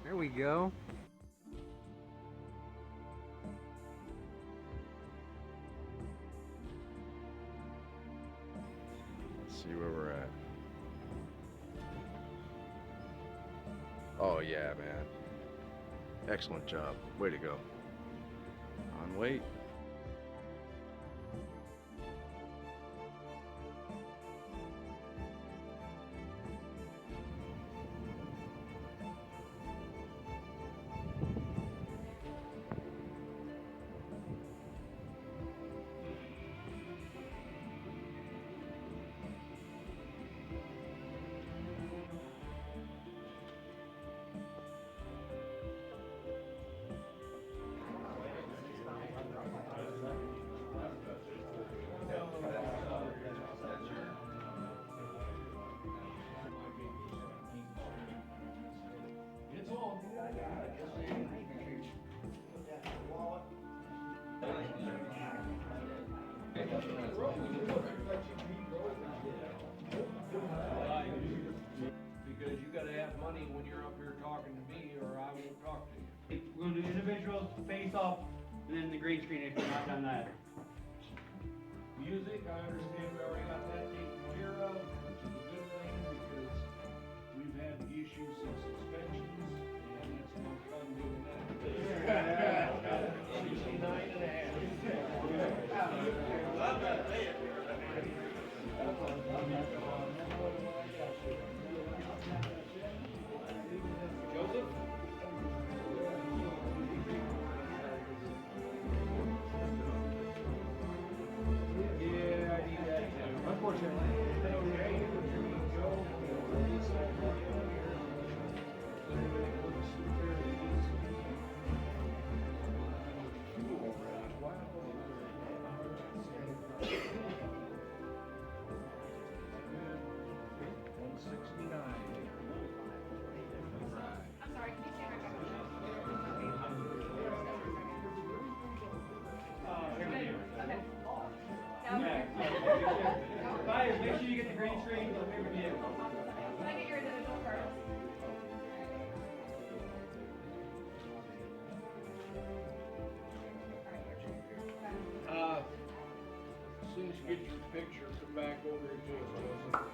There we go. Let's see where we're at. Oh yeah, man. Excellent job. Way to go. On weight. Because you gotta have money when you're up here talking to me, or I won't talk to you. We're gonna do individuals, face off, and then the green screen if you're not done that. Music, I understand we already got that taken care of, which is a good thing, because we've had issues and suspensions, and it's no fun doing that. 69 and a half. Joseph? Yeah, I need that too. Unfortunately. Okay, here we go. I'm sorry, can you stand right back? Guys, make sure you get the green screen for the pay-per-view. Can I get your individual first? As soon as you get your picture, come back over here to us, Joseph.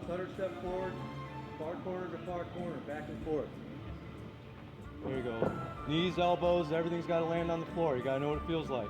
Stutter step forward, far corner to far corner, back and forth. There you go. Knees, elbows, everything's got to land on the floor. You got to know what it feels like.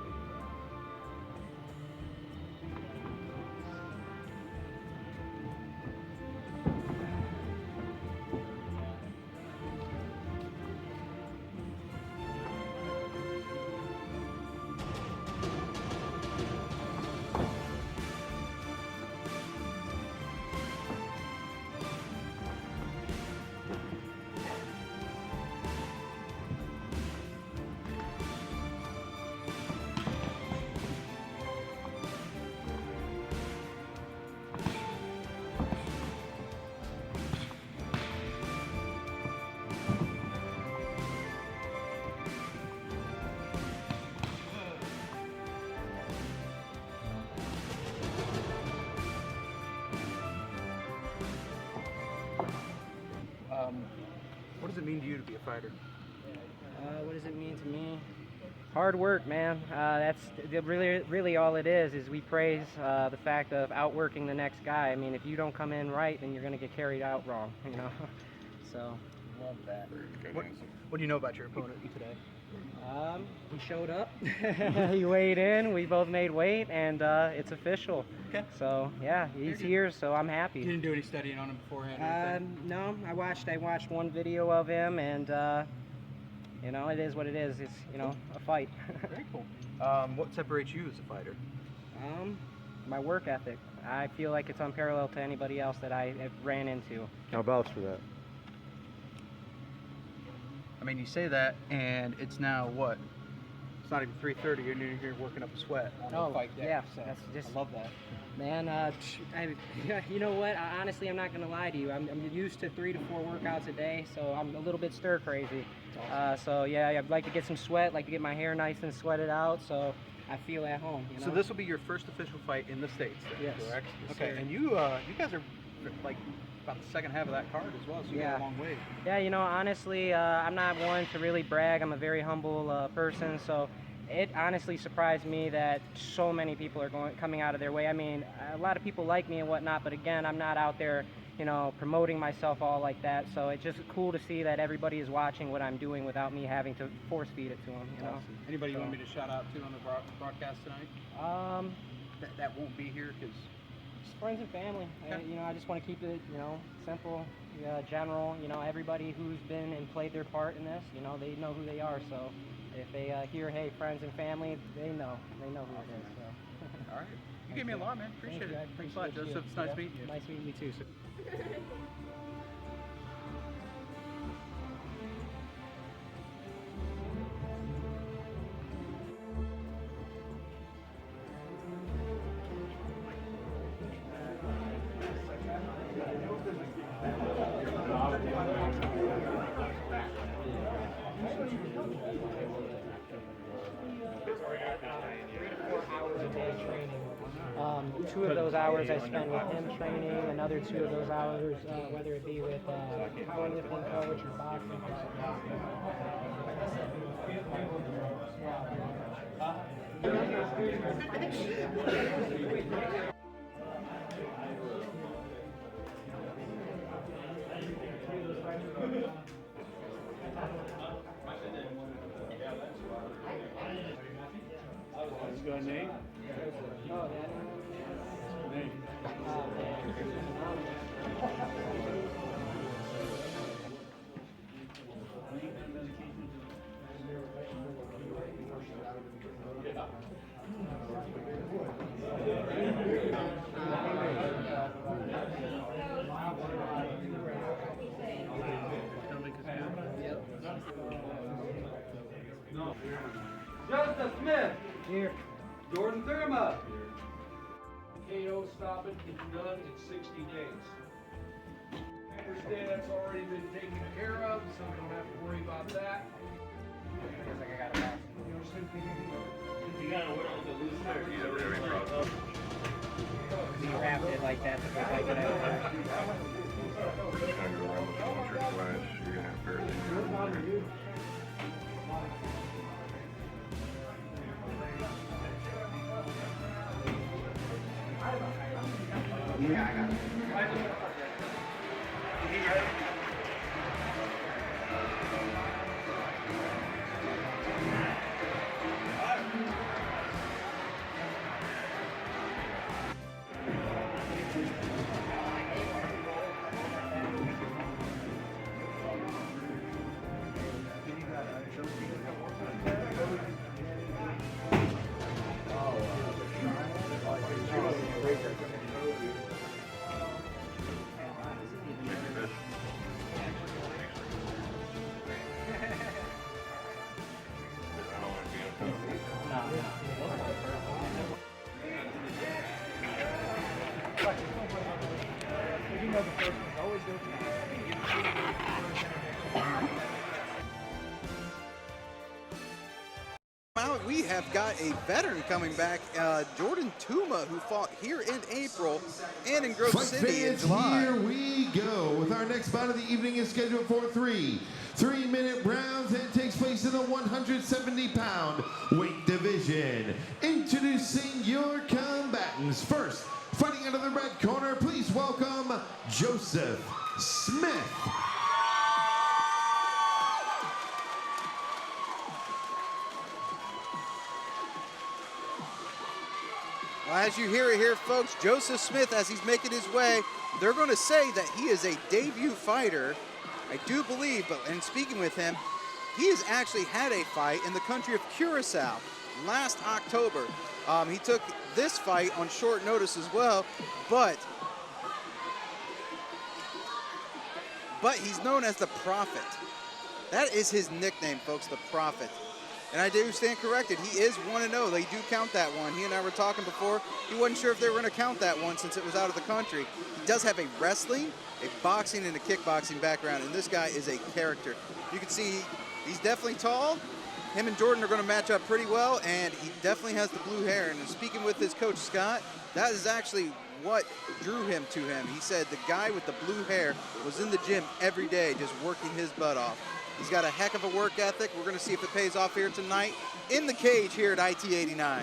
What does it mean to you to be a fighter? What does it mean to me? Hard work, man. That's really all it is we praise the fact of outworking the next guy. I mean, if you don't come in right, then you're going to get carried out wrong, you know? So, love that. What do you know about your opponent today? He showed up, he weighed in, we both made weight, and it's official. Okay. So, yeah, he's here, so I'm happy. You didn't do any studying on him beforehand or anything? No, I watched one video of him, and you know, it is what it is. It's, you know, a fight. Very cool. What separates you as a fighter? My work ethic. I feel like it's unparalleled to anybody else that I have ran into. I'll vouch for that. I mean, you say that, and it's now what? It's not even 3:30 and you're here working up a sweat on Oh, the fight deck. yeah, So that's just- I love that. Man, you know what? Honestly, I'm not gonna lie to you. I'm used to 3 to 4 workouts a day, so I'm a little bit stir crazy. So yeah, I'd like to get some sweat, like to get my hair nice and sweated out, so I feel at home. You know? So this will be your first official fight in the States, then, Yes. correct? Yes, Okay, sir. and you guys are like about the second half of that card as well, so you got Yeah. a long way. Yeah, you know, honestly, I'm not one to really brag. I'm a very humble person, so it honestly surprised me that so many people are coming out of their way. I mean, a lot of people like me and whatnot, but again, I'm not out there, you know, promoting myself all like that. So it's just cool to see that everybody is watching what I'm doing without me having to force feed it to them. You know. Awesome. Anybody you want me to shout out to on the broadcast tonight? That won't be here because. Just friends and family. Okay. You know, I just want to keep it, you know, simple, general. You know, everybody who's been and played their part in this, you know, they know who they are. So if they hear, hey, friends and family, they know who it is. So. All right. You gave me a lot, man. Appreciate Thank you. I it. Thanks a lot, appreciate you. Joseph. It's nice Yeah. meeting you. Nice meeting you too. Two of those hours I spent with him training, another 2 of those hours, whether it be with powerlifting coach or boxing This guy Nate? Oh, yeah. Nate. Joseph Smith, Here. Jordan Thurma. KO stop it, it's done in 60 days. I understand that's already been taken care of, so we don't have to worry about that. We wrapped it like that to look like it out. Just gonna go around with one trick flash. You're gonna have barely. Out, we have got a veteran coming back, Jordan Tuma, who fought here in April and in Grove Fight City in fans, July. here we go with our next bout of the evening is scheduled for 3 3-minute rounds and takes place in the 170-pound weight division. Introducing your combatants. First, fighting out of the red corner, please welcome Joseph Smith. Well, as you hear it here, folks, Joseph Smith, as he's making his way, they're going to say that he is a debut fighter. I do believe, but in speaking with him, he has actually had a fight in the country of Curacao last October. He took this fight on short notice as well, but he's known as the Prophet. That is his nickname, folks, the Prophet. And I do stand corrected. He is 1-0. They do count that one. He and I were talking before. He wasn't sure if they were going to count that one since it was out of the country. He does have a wrestling, a boxing, and a kickboxing background, and this guy is a character. You can see he's definitely tall. Him and Jordan are going to match up pretty well, and he definitely has the blue hair. And speaking with his coach, Scott, that is actually what drew him to him. He said the guy with the blue hair was in the gym every day just working his butt off. He's got a heck of a work ethic. We're going to see if it pays off here tonight in the cage here at IT89.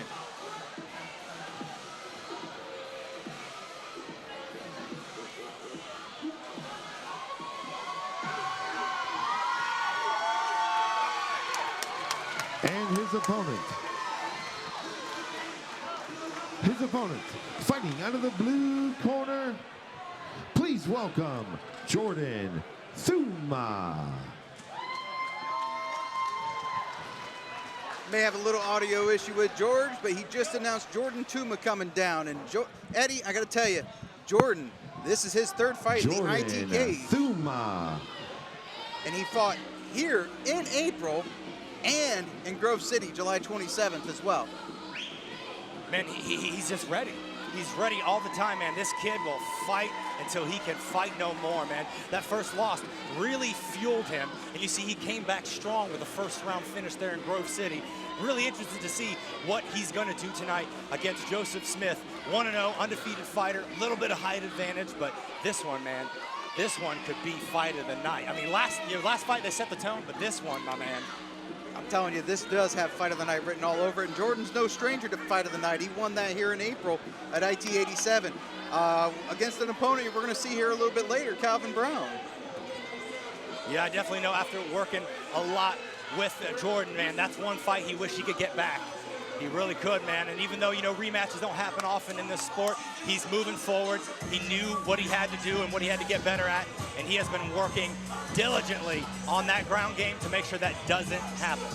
And his opponent, fighting out of the blue corner, please welcome Jordan Thuma. May have a little audio issue with George, but he just announced Jordan Tuma coming down. And Eddie, I got to tell you, Jordan, this is his third fight in the ITK. Thuma. And he fought here in April and in Grove City, July 27th as well. Man, he's just ready. He's ready all the time, man. This kid will fight until he can fight no more, man. That first loss really fueled him, and you see he came back strong with a first-round finish there in Grove City. Really interested to see what he's going to do tonight against Joseph Smith. 1-0, undefeated fighter, a little bit of height advantage, but this one, man, this one could be fight of the night. I mean, last fight they set the tone, but this one, my man, I'm telling you, this does have Fight of the Night written all over it, and Jordan's no stranger to Fight of the Night. He won that here in April at IT87 against an opponent we're going to see here a little bit later, Calvin Brown. Yeah, I definitely know after working a lot with Jordan, man, that's one fight he wished he could get back. He really could, man. And even though, you know, rematches don't happen often in this sport, he's moving forward. He knew what he had to do and what he had to get better at, and he has been working diligently on that ground game to make sure that doesn't happen.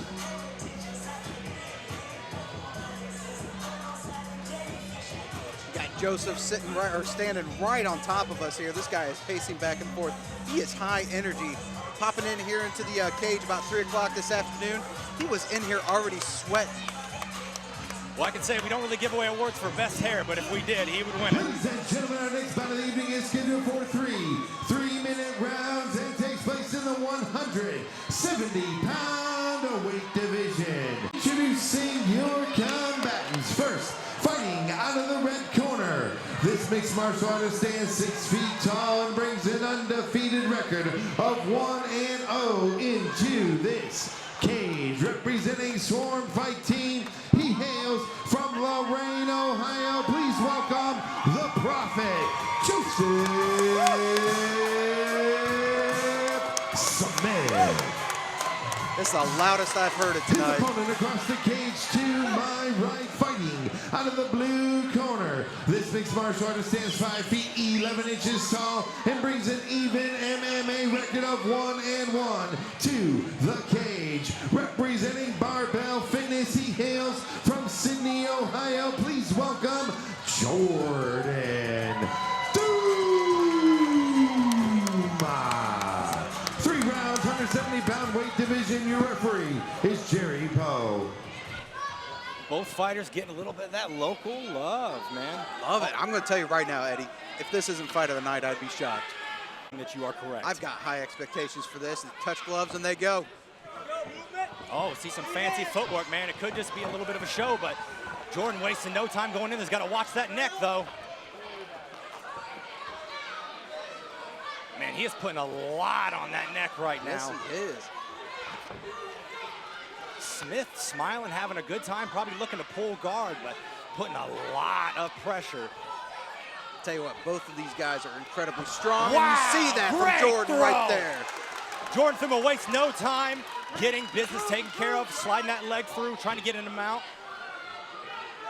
Got Joseph sitting right, or standing right on top of us here. This guy is pacing back and forth. He is high energy. Popping in here into the cage about 3 o'clock this afternoon. He was in here already sweating. Well, I can say we don't really give away awards for best hair, but if we did, he would win it. Ladies and gentlemen, our next bout of the evening is scheduled for 3-minute rounds and takes place in the 170-pound weight division. Introducing your combatants. First, fighting out of the red corner. This mixed martial artist stands 6 feet tall and brings an undefeated record of 1-0 into this cage. Representing Swarm Fight Team, he hails from Lorain, Ohio. Please welcome the Prophet, Joseph Smith. This is the loudest I've heard it tonight. His opponent across the cage to my right, fighting out of the blue corner. This mixed martial artist stands 5 feet 11 inches tall and brings an even MMA record of 1-1 to the cage. Representing Barbell Fitness, he hails from Sydney, Ohio. Please welcome Jordan Thuma. 3 rounds, 170-pound weight division. Your referee is Jerry Poe. Both fighters getting a little bit of that local love, man. Love it. I'm going to tell you right now, Eddie, if this isn't Fight of the Night, I'd be shocked. That you are correct. I've got high expectations for this. Touch gloves and they go. Oh, see some fancy footwork, man. It could just be a little bit of a show, but Jordan wasting no time going in. He's got to watch that neck, though. Man, he is putting a lot on that neck right now. Yes, he is. Smith smiling, having a good time, probably looking to pull guard, but putting a lot of pressure. Tell you what, both of these guys are incredibly strong, Wow, and you see that great from Jordan throw. right there. Jordan Thuma wastes no time getting business taken care of, sliding that leg through, trying to get him out.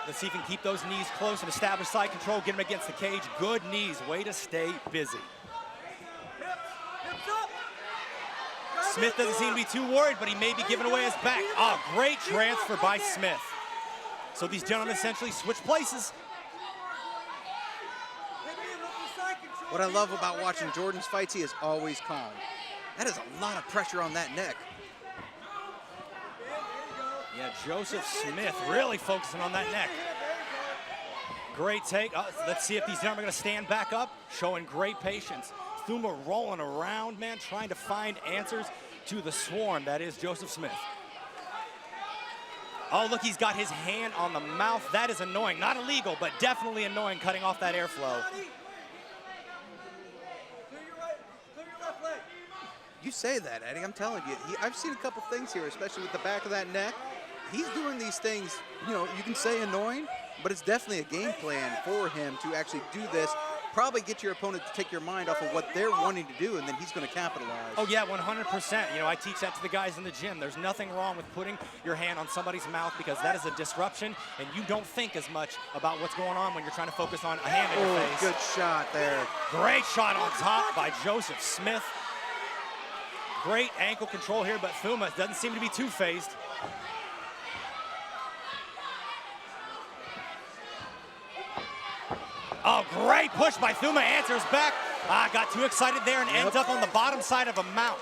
Let's see if he can keep those knees close and establish side control, get him against the cage. Good knees, way to stay busy. Smith doesn't seem to be too worried, but he may be giving away his back. Oh, great transfer by Smith. So these gentlemen essentially switch places. What I love about watching Jordan's fights, he is always calm. That is a lot of pressure on that neck. Yeah, Joseph Smith really focusing on that neck. Great take. Let's see if these gentlemen are going to stand back up, showing great patience. Thuma rolling around, man, trying to find answers to the swarm that is Joseph Smith. Oh, look, he's got his hand on the mouth. That is annoying. Not illegal, but definitely annoying, cutting off that airflow. You say that, Eddie. I'm telling you. I've seen a couple things here, especially with the back of that neck. He's doing these things, you know, you can say annoying, but it's definitely a game plan for him to actually do this. Probably get your opponent to take your mind off of what they're wanting to do, and then he's going to capitalize. Oh, yeah, 100%. You know, I teach that to the guys in the gym. There's nothing wrong with putting your hand on somebody's mouth because that is a disruption, and you don't think as much about what's going on when you're trying to focus on a hand in your face. Good shot there. Great shot on top by Joseph Smith. Great ankle control here, but Thuma doesn't seem to be too phased. Oh, great push by Thuma, answers back. Got too excited there and ends up on the bottom side of a mount.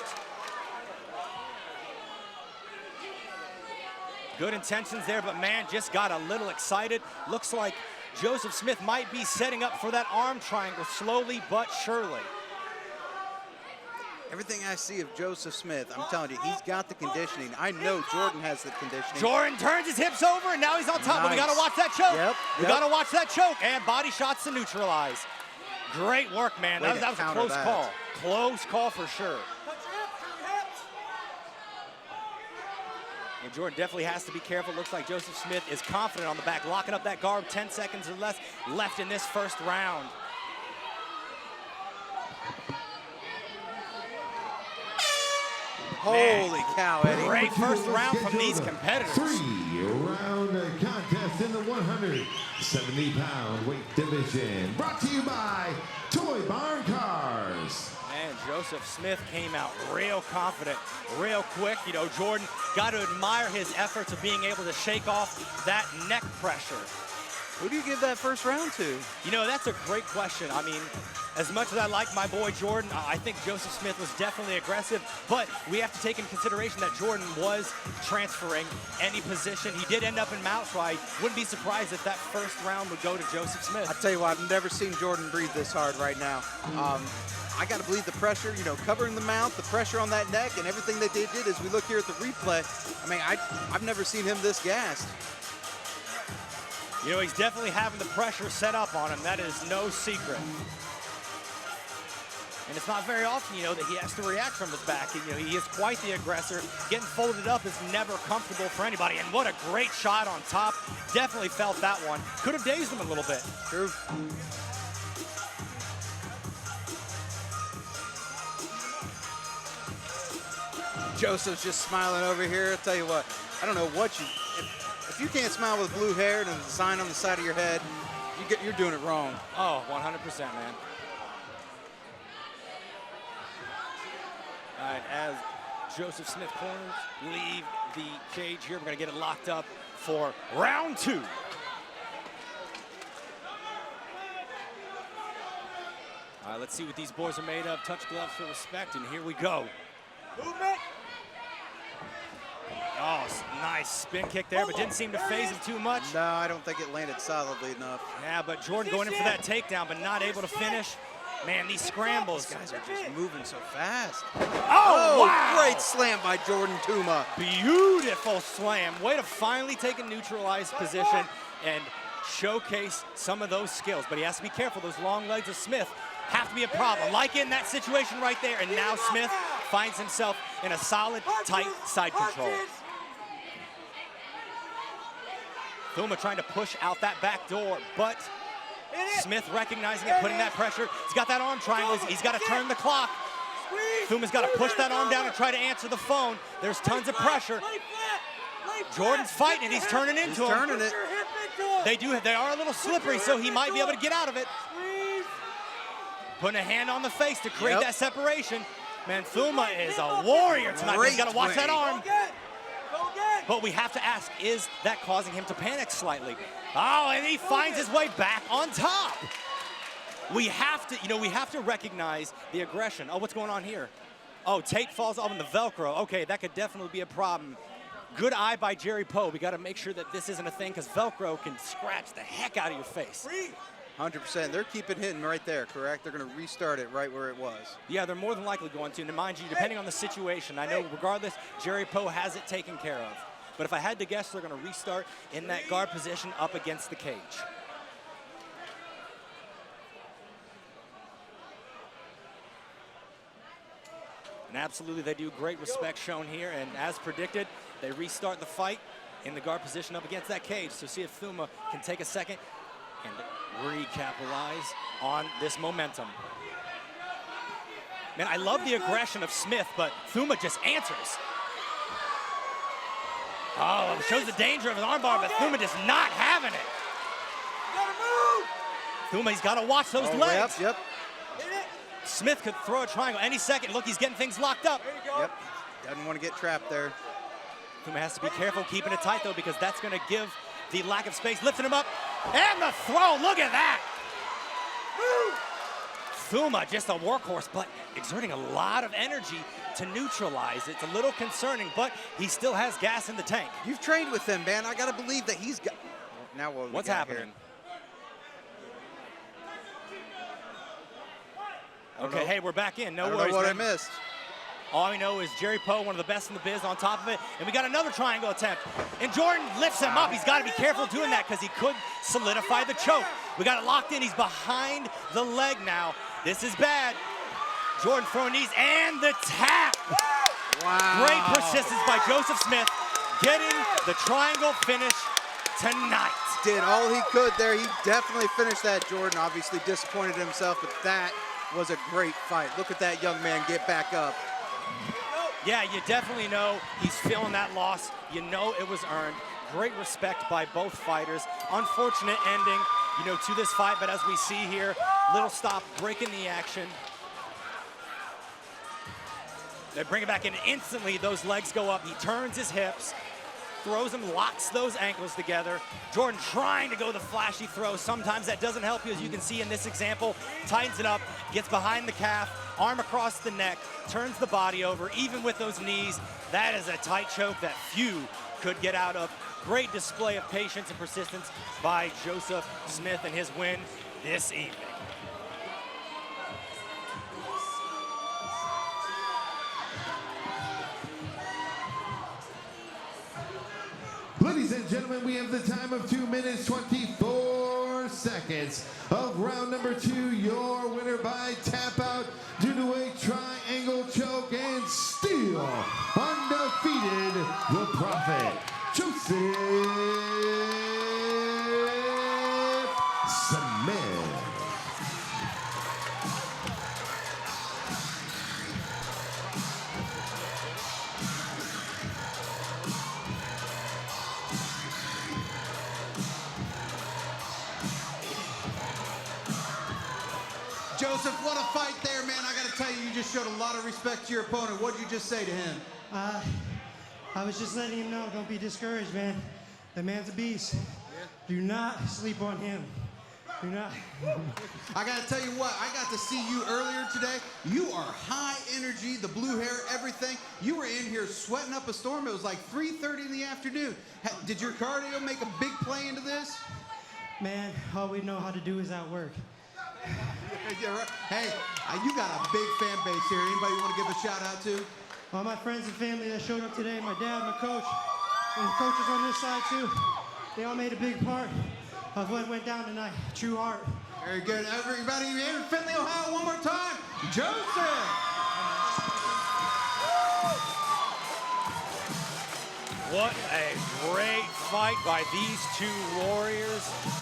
Good intentions there, but man, just got a little excited. Looks like Joseph Smith might be setting up for that arm triangle slowly but surely. Everything I see of Joseph Smith, I'm telling you, he's got the conditioning. I know Jordan has the conditioning. Jordan turns his hips over, and now he's on top, but we got to watch that choke. We got to watch that choke, and body shots to neutralize. Great work, man. That was a close call. Close call for sure. And Jordan definitely has to be careful. Looks like Joseph Smith is confident on the back, locking up that guard. 10 seconds or less left in this first round. Holy cow, Eddie. Great first round from these competitors. 3-round contest in the 170-pound weight division. Brought to you by Toy Barn Cars. Man, Joseph Smith came out real confident, real quick. You know, Jordan got to admire his efforts of being able to shake off that neck pressure. Who do you give that first round to? You know, that's a great question. I mean, as much as I like my boy Jordan, I think Joseph Smith was definitely aggressive, but we have to take into consideration that Jordan was transferring any position. He did end up in mount, so I wouldn't be surprised if that first round would go to Joseph Smith. I tell you what, I've never seen Jordan breathe this hard right now. I got to believe the pressure, you know, covering the mouth, the pressure on that neck, and everything that they did as we look here at the replay. I mean, I've never seen him this gassed. You know, he's definitely having the pressure set up on him. That is no secret. And it's not very often, you know, that he has to react from his back. You know, he is quite the aggressor. Getting folded up is never comfortable for anybody. And what a great shot on top. Definitely felt that one. Could have dazed him a little bit. True. Joseph's just smiling over here. I'll tell you what, I don't know what if you can't smile with blue hair and a sign on the side of your head, you're doing it wrong. Oh, 100%, man. All right, as Joseph Smith corners leave the cage here, we're going to get it locked up for round 2. All right, let's see what these boys are made of. Touch gloves for respect, and here we go. Movement. Oh, nice spin kick there, but didn't seem to phase him too much. No, I don't think it landed solidly enough. Yeah, but Jordan going in for that takedown, but not able to finish. Man, these scrambles. These guys are just moving so fast. Oh, wow! Great slam by Jordan Thuma. Beautiful slam. Way to finally take a neutralized position and showcase some of those skills. But he has to be careful. Those long legs of Smith have to be a problem. Like in that situation right there. And now Smith finds himself in a solid, tight side control. Thuma trying to push out that back door, but Smith recognizing it, putting that pressure. He's got that arm triangle. He's got to turn the clock. Thuma's got to push that arm down and try to answer the phone. There's tons of pressure. Jordan's fighting it. He's turning into him. Turning it. They are a little slippery, so he might be able to get out of it. Putting a hand on the face to create that separation. Man, Thuma is a warrior tonight. He's got to watch that arm. But we have to ask, is that causing him to panic slightly? Oh, and he finds his way back on top. We have to, you know, we have to recognize the aggression. Oh, what's going on here? Oh, Tate falls off in the Velcro. Okay, that could definitely be a problem. Good eye by Jerry Poe. We got to make sure that this isn't a thing because Velcro can scratch the heck out of your face. 100%. They're keeping hitting right there, correct? They're going to restart it right where it was. Yeah, they're more than likely going to. And mind you, depending on the situation, I know regardless, Jerry Poe has it taken care of. But if I had to guess, they're going to restart in that guard position up against the cage. And absolutely, they do great respect shown here. And as predicted, they restart the fight in the guard position up against that cage. So see if Thuma can take a second and recapitalize on this momentum. Man, I love the aggression of Smith, but Thuma just answers. Oh, it shows the danger of an armbar, but Thuma just not having it. Thuma, he's got to watch those legs. Yep. Smith could throw a triangle any second. Look, he's getting things locked up. Yep. Doesn't want to get trapped there. Thuma has to be careful keeping it tight, though, because that's going to give the lack of space. Lifting him up. And the throw. Look at that. Thuma, just a workhorse, but exerting a lot of energy to neutralize. It's a little concerning, but he still has gas in the tank. You've trained with him, man. I got to believe that he's got... Now what What's happening? Okay, hey, we're back in. No I don't worries, know what man. I missed. All we know is Jerry Poe, one of the best in the biz, on top of it. And we got another triangle attempt. And Jordan lifts him up. He's got to be careful doing that because he could solidify the choke. We got it locked in. He's behind the leg now. This is bad. Jordan throwing knees and the tap. Wow. Great persistence by Joseph Smith, getting the triangle finish tonight. Did all he could there. He definitely finished that. Jordan obviously disappointed himself, but that was a great fight. Look at that young man get back up. Yeah, you definitely know he's feeling that loss. You know it was earned. Great respect by both fighters. Unfortunate ending, to this fight, but as we see here, little stop, breaking the action. They bring it back in instantly. Those legs go up. He turns his hips, throws them, locks those ankles together. Jordan trying to go the flashy throw. Sometimes that doesn't help you, as you can see in this example. Tightens it up, gets behind the calf, arm across the neck, turns the body over. Even with those knees, that is a tight choke that few could get out of. Great display of patience and persistence by Joseph Smith and his win this evening. Ladies and gentlemen, we have the time of 2 minutes, 24 seconds of round number 2. Your winner by tap out due to a triangle choke and still undefeated, the Prophet, Joseph Smith. Joseph, what a fight there, man. I got to tell you, you just showed a lot of respect to your opponent. What did you just say to him? I was just letting him know, don't be discouraged, man. The man's a beast. Yeah. Do not sleep on him. Do not. I got to tell you what, I got to see you earlier today. You are high energy, the blue hair, everything. You were in here sweating up a storm. It was like 3:30 in the afternoon. Did your cardio make a big play into this? Man, all we know how to do is outwork. Yeah, right. Hey, you got a big fan base here. Anybody you want to give a shout out to? All my friends and family that showed up today, my dad, my coach, and the coaches on this side too. They all made a big part of what went down tonight. True heart. Very good. Everybody here in Findlay, Ohio, one more time. Joseph! What a great fight by these two warriors.